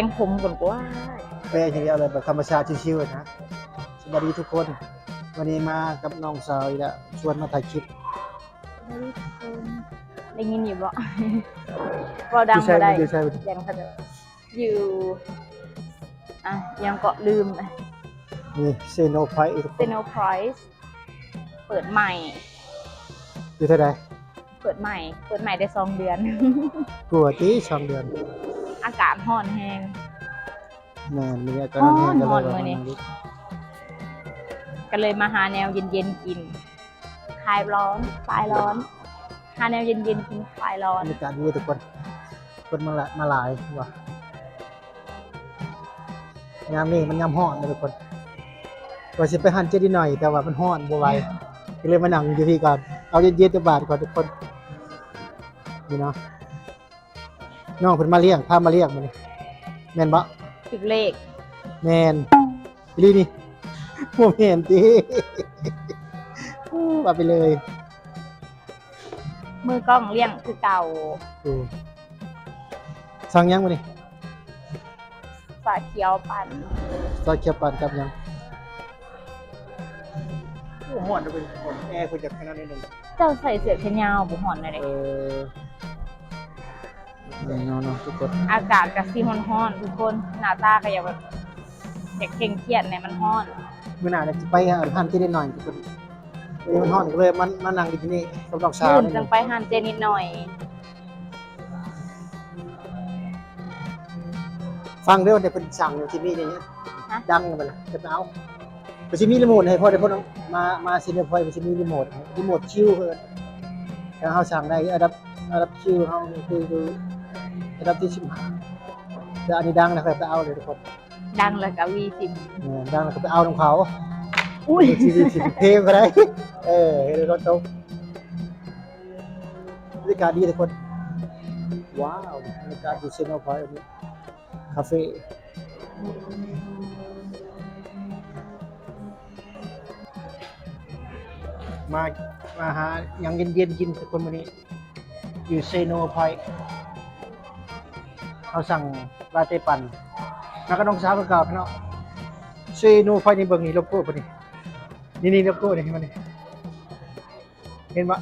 งผมก่อนกว่าแปลงอย่างเดียวเลยแบบธรรมชาติชิวๆนะสวัสดีทุกคนวันนี้มากับน้องสาวอีกแล้วชวนมาถ่ายคลิปได้ยินอยู่บ่เราดังบ่ได้อยู่ใช่ยังเขาจะอยู่ยังเกาะลืมนี่เซโนไพทุกค เซ น โนไพรส์เปิดใหม่ อยู่เท่าไหร่ เปิดใหม่ได้2 เดือน กลัวที่2 เดือน อากาศร้อนแห้ง แม่นมีอาการ ร้อน แห้งกัน ร้อน เลย มื้อนี้ ก็เลยมาหาแนวเย็นๆกินคลายร้อนหาแนวเย็นๆกินคลายร้อน มีการดีทุกคนคนมาหลายว่ะยามนี้มันยามร้อนนะทุกคนว่าสิไปหันเจดีหน่อยแต่ว่ามันร้อนบ่ไหวก็เลยมานั่งอยู่ที่ก่อนเอาเย็นๆจะบาดก่อนทุกคนนี่เนาะน้องเพิ่นมาเลี้ยงพามาเลี้ยงมื้อนี้แม่นบ่ ถึกเลข แมนอีลีนี่ผมเห็นตีว่าไปเลย มือกล้องเลี้ยงคือเก่า สั่งยังมาดิ ฝาเขียวปั่น ซอยเขียวปั่นกับยังโอ้หอนเป็นคนแอร์คุณจะขนาดนี้นึง เจ้าใส่เสื้อแขนยาวบุหอนเลยเด้ เนาะทุกคน อากาศก็สิร้อนๆทุกคนหน้าตาก็อยากแบบอยากเคร่งเครียดเนี่ยมันร้อน มื้อหน้าจะไปหันที่ได้หน่อยทุกคนนี่มันฮ้อนก็เลยมันนั่งอยู่ที่นี่สำหรับเช้า มื้อ นี่ จังไปหานเจนิดหน่อย ฟังเด้อเดี๋ยวเพิ่นสั่งอยู่ที่นี่นี่ดังไปเลยจะเอาไปสิมีรีโมทให้พ่อได้พ่อมาซินพอยไปสิมีรีโมทคิวเพิ่นแล้วเฮาสั่งได้อันดับคิวเฮาคืออันดับที่15แต่อันนี้ดังนะครับไปเอาเลยทุกคน ดังแล้วก็V10 ดังแล้วก็ไปเอาของเขา อุ้ย สิเพลงก็ได้เห็นรถตกบรรยากาศดีทุกคนว้าวบรรยากาศดูเซนโนพอยต์นี้คาเฟ่มาหาอย่างเย็นๆกินทุกคนวันนี้อยู่เซโนพอยต์เขาสั่งลาเต้ปั่นนักกระดองสาวประกาศเนาะเซโนพอยต์นี่เบิ่งนี่โลโก้ปะนี่โลโก้นี่เห็นมั้ยเห็นปะ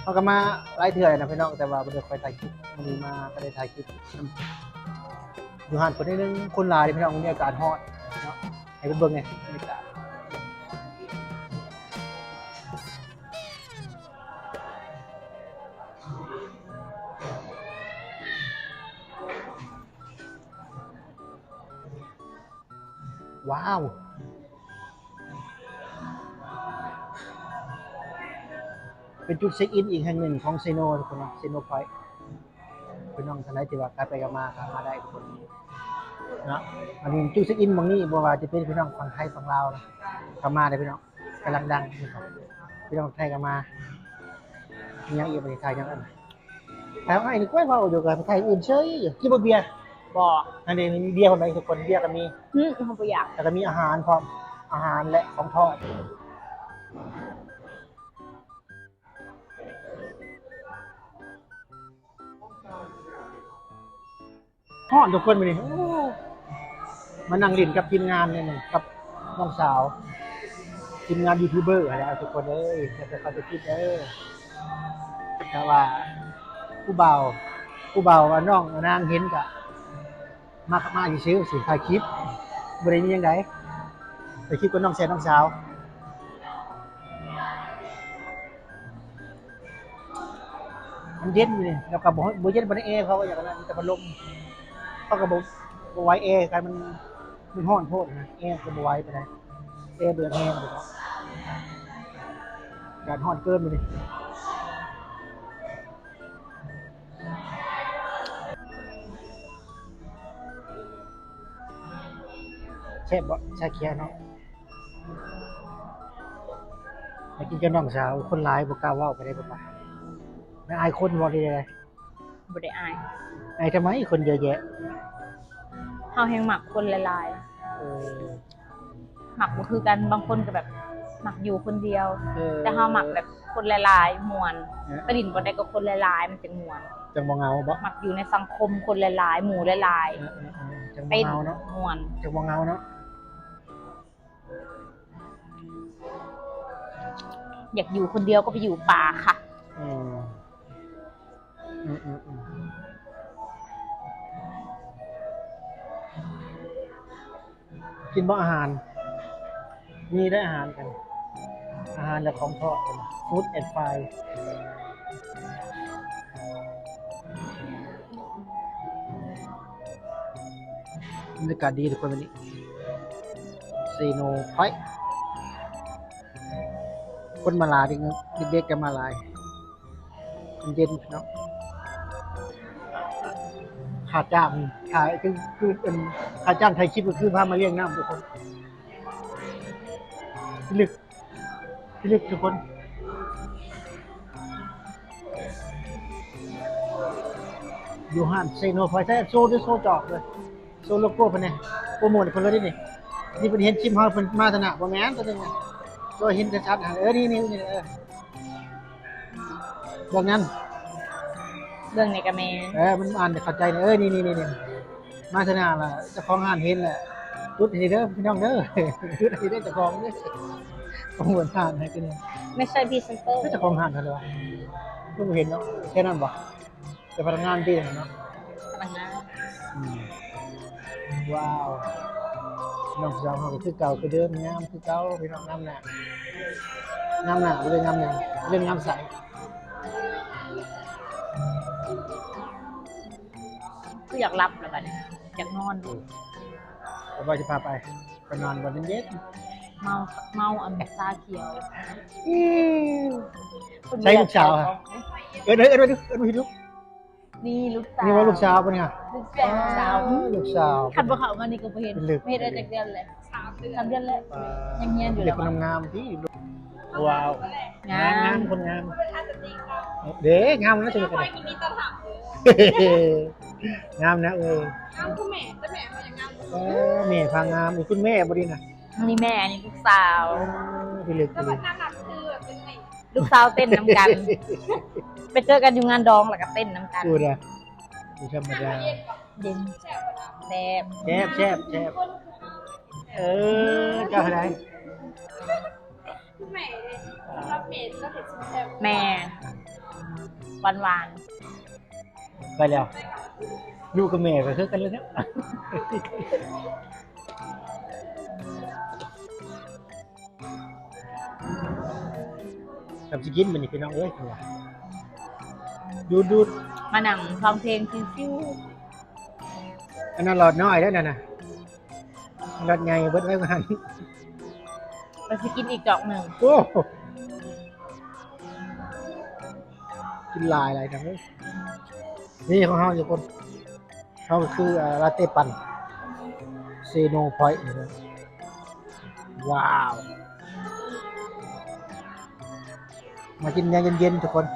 เขาก็มาไล่เถื่อนนะพี่น้องแต่ว่าบ่ได้ค่อยถ่ายคลิปวันนี้มาก็ได้ถ่ายคลิปอยู่ห่างคนนิดนึงคนหลายพี่น้องวันนี้อากาศร้อนเนาะให้เบิ่งไงบรรยากาศว้าวเป็นจุดเช็คอินอีกแห่งหนึ่งของเซโนทุกคนนะเซโนพอยต์พี่น้องท่านใดที่ว่าการไปกันมาได้ทุกคนนะอันนี้จุดเช็คอินบางนี้บ่ว่าจะเป็นพี่น้องฝั่งไทยฝั่งลาวนะก็มาได้พี่น้องกำลังดังนะครับพี่น้องไทยก็มามีอย่างอีกประเทศไทยยังอันแต่ว่าไอ้นี่ก้อยเว้าอยู่กับไทยอื่นเฉยอยู่กินบ่เบียร์ บ่ อันนี้มีเบียร์คนไหนทุกคนเบียร์ก็มี เฮาบ่อยาก แล้วก็มีอาหารพร้อมอาหารและของทอดทอดทุกคนไปนี่มานั่งเล่นกับทีมงานเนี่ยกับน้องสาวทีมงานยูทูบเบอร์อะไรทุกคนจะเข้าไปคิดแต่ว่าผู้เบาว่าน้องนางเห็นกะมาอยู่ซื้อสิถ่ายคลิปบริเวณยังไงไปคลิปกับน้องแซนน้องสาวมันเย็นอยู่นี่แล้วก็บ่เย็นบ่ได้แอร์เขาอย่างนั้นแต่พัดลมเขาก็บ่ไหวแอร์กันมันร้อนโพดนะแอร์ก็บ่ไหวไปได้แอร์เดือดแห้งเลยการร้อนเกินไปนี่แช่บ่ชาเขียวเนาะไปกินกับน้องสาวคนหลายบ่กล้าเว้าไปได้บ่ปะไม่อายคนบ่ได้เลย บ่ได้อาย อายทำไมคนเยอะแยะ เฮาแฮงหมักคนหลาย เออ ๆหมักบ่คือกันบางคนก็แบบหมักอยู่คนเดียว เออ แต่เฮาหมักแบบคนหลายๆม่วนไปดินบ่ได้ก็คนหลายๆมันจึงม่วน จังบ่เหงาบ่ มักอยู่ในสังคมคนหลายๆหมู่หลาย จัง ๆ บ่ เป็น เหงาเนาะ ม่วน จังบ่เหงาเนาะ อยากอยู่คนเดียวก็ไปอยู่ป่าค่ะ อืมอืมกินบ่อาหาร มีได้อาหารกัน อาหารและของทอดกันฟู้ดแอนด์ไฟบรรยากาศดีทุกคนวันนี้ซีโนพอยต์คนมาหลายเด็กๆกันมาหลายเย็นๆเนาะค่าจ้างค่าคือเป็นค่าจ้างไทยคลิปก็คือพามาเลี้ยงน้ำทุกคนพี่ลึกทุกคนอยู่ห้านเซโนพอยต์ใช้โซ่ด้วยโซ่จอกเลยโซ่โลโก้เพิ่นเนี่ยโปรโมทให้เพิ่นเลยนี่นี่เพิ่นเห็นชิมเฮาเพิ่นมาตนะบ่แม่นตัวนึงน่ะก็เห็นชัดๆนี่บอกงั้น เรื่องในกระเมน มันอ่านเข้าใจนี่นี่มาตนะล่ะเจ้าของห้านเห็นแหละรุดให้เด้อพี่น้องเด้อรุดให้เด้อเจ้าของเด้อโปรโมทห้านให้กันนี่ ไม่ใช่พรีเซนเตอร์ เจ้าของห้านเท่าไหร่วะบ่เห็นเนาะแค่นั้นบ่แต่พนักงานดีเนาะ พนักงาน ว้าวน้องสาวเขาก็คือเก่าคือเดิมงามคือเก่าพี่น้องงามหน้าเรื่องงามหยังเรื่องงามใส ก็อยากรับแล้วบัดนี้อยากนอนดู แต่ว่าจะพาไปนอนวันเย็น เมาอันซาเขียว ใช่ลูกสาวค่ะลูก นี่ลูกสาว นี่ว่าลูกสาวปะเนี่ย ลูกสาว ลูกสาว คันบ่เข้ามานี่ก็บ่เห็น เป็นลึก ไม่เห็นได้จักเดือนเลย3 เดือนแล้วยังเงียบอยู่ เด็ แล้ ก ว คนงามที่ว้าว งาม คนงามเด็กงามนะจะเป็นงามนะแม่พางามอีกคุณแม่บดีนะ นี่แม่อันนี้ลูกสาว พี่ลึก ลูกสาวเต้นน้ำกัน ไปเจอกันอยู่งานดองแล้วก็เต้นน้ำกัน พูดอะไม่ธรรมดา เย็นแซ่บ แซ่บเจ้าอะไร แม่หวาน ไปแล้วลูกกับแม่ก็คือกันแล้วเนี่ยทำสิกินมันนี่พี่น้องเอ้ยดู ๆมานั่งฟังเพลงชิว อันนั้นหลอดน้อยแล้วนะหลอดใหญ่เบิดไว้กัน ๆไปสิกินอีกดอกหนึ่ง โอ้กินลายทั้งเลยนี่ของเขาอยู่คนเขาคือลาเต้ปั่นเซโนพอยต์ว้าว มากินเย็นๆทุกคน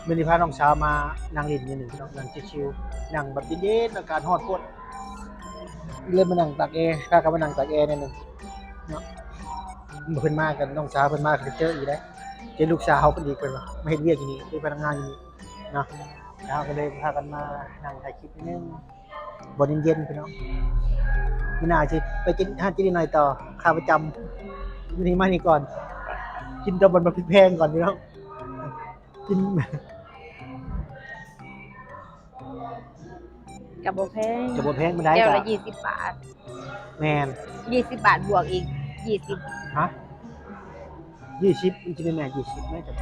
มินิพาน้องสาวมานั่งเล่นอยู่หนึ่งพี่น้องนั่งชิวๆนั่งแบบเย็นๆอากาศฮอดโคตรเลยมานั่งตากแอร์ข้าก็มานั่งตากแอร์นิดนึงเนาะเพิ่นมากันน้องสาวเพิ่นมาก็เจออีกได้เจอลูกสาวเพิ่นอีกเพิ่นว่ามาเฮ็ดเวียกอยู่นี่เป็นพนักงานอยู่นี่เนาะแล้วก็เลยพากันมานั่งถ่ายคลิปนิดนึงบ่เย็นๆพี่น้องมื้อหน้าสิไปกินกินหน่อยต่อค่าประจำมื้อนี้มานี่ก่อน กินตะบนมาพริกแพงก่อนพี่น้องกิน กับโบแพง จะบ่แพงบ่ได้ แก้ว จ้ะ ละ20 บาท แม่น 20 บาทบวกอีก20 ฮะ20มันจะเป็นแม่20แม่จะ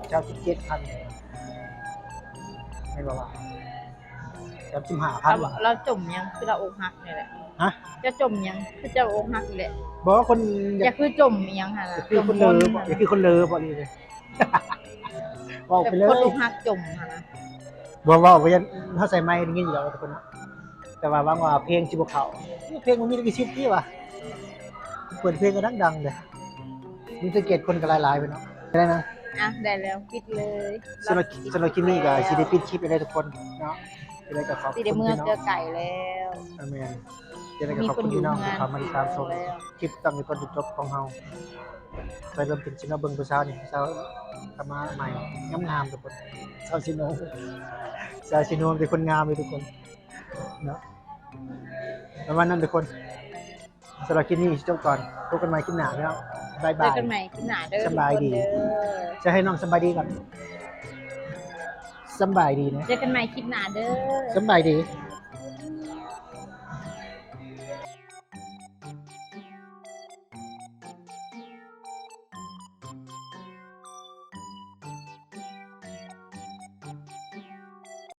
37,000ไม่บอกว่า35,000 เราจมยังคือเราอกหักนี่แหละ ฮะ จะจมยังคือจะอกหักนี่แหละ บอกว่าคนอ อย่ า ย่าก คือจมยังหั่นน่ะ คือคนเลออย่าคือคนเลอบอกนี่เลย บอก แต่ ไปเล คน ย อกหักจมหั่นนะ บอกไปยันถ้าใส่ไม้ได้ยินอยู่แล้วทุกคนเนาะแต่ว่าบางว่าเพลงสิบ่เข้าเพลงมันมีลิขสิทธิ์ที่ว่ะเปิดเพลงก็ดังๆเลยมีสังเกตคนก็หลายๆไปเนาะได้นะ อ่ะได้แล้วปิดเลย สำหรับคลิปนี้ก็สิได้ปิดคลิปไปได้ทุกคนเนาะจะได้กับขอบ สิ คุณ ได้ พี่ เมื่อ น้อง เจอไก่แล้ว อาเมนจะได้กับ มี ขอบ คน คุณ อยู่ พี่น้อง งาน ที่เข้ามาติดตามชม แล้ว คลิปตั้งแต่ต้นจนจบของเฮาไปเริ่มถึงชิโนเบิ่งผู้สาวนี่ผู้สาวกลับมาใหม่งามๆทุกคนสาวชิโนเป็นคนงามเลยทุกคนเนาะประมาณนั้นทุกคนสำหรับคลิปนี้จบก่อนพบกันใหม่คลิปหน้าแล้วบ๊าย เจ บา อย กันใหม่ที่หน้าเด้อ สบายดี ทุกคนเด้อ จะให้น้องสบายดีก่อนสบายดีนะ เจอกันใหม่คลิปหน้าเด้อ สบายดี ส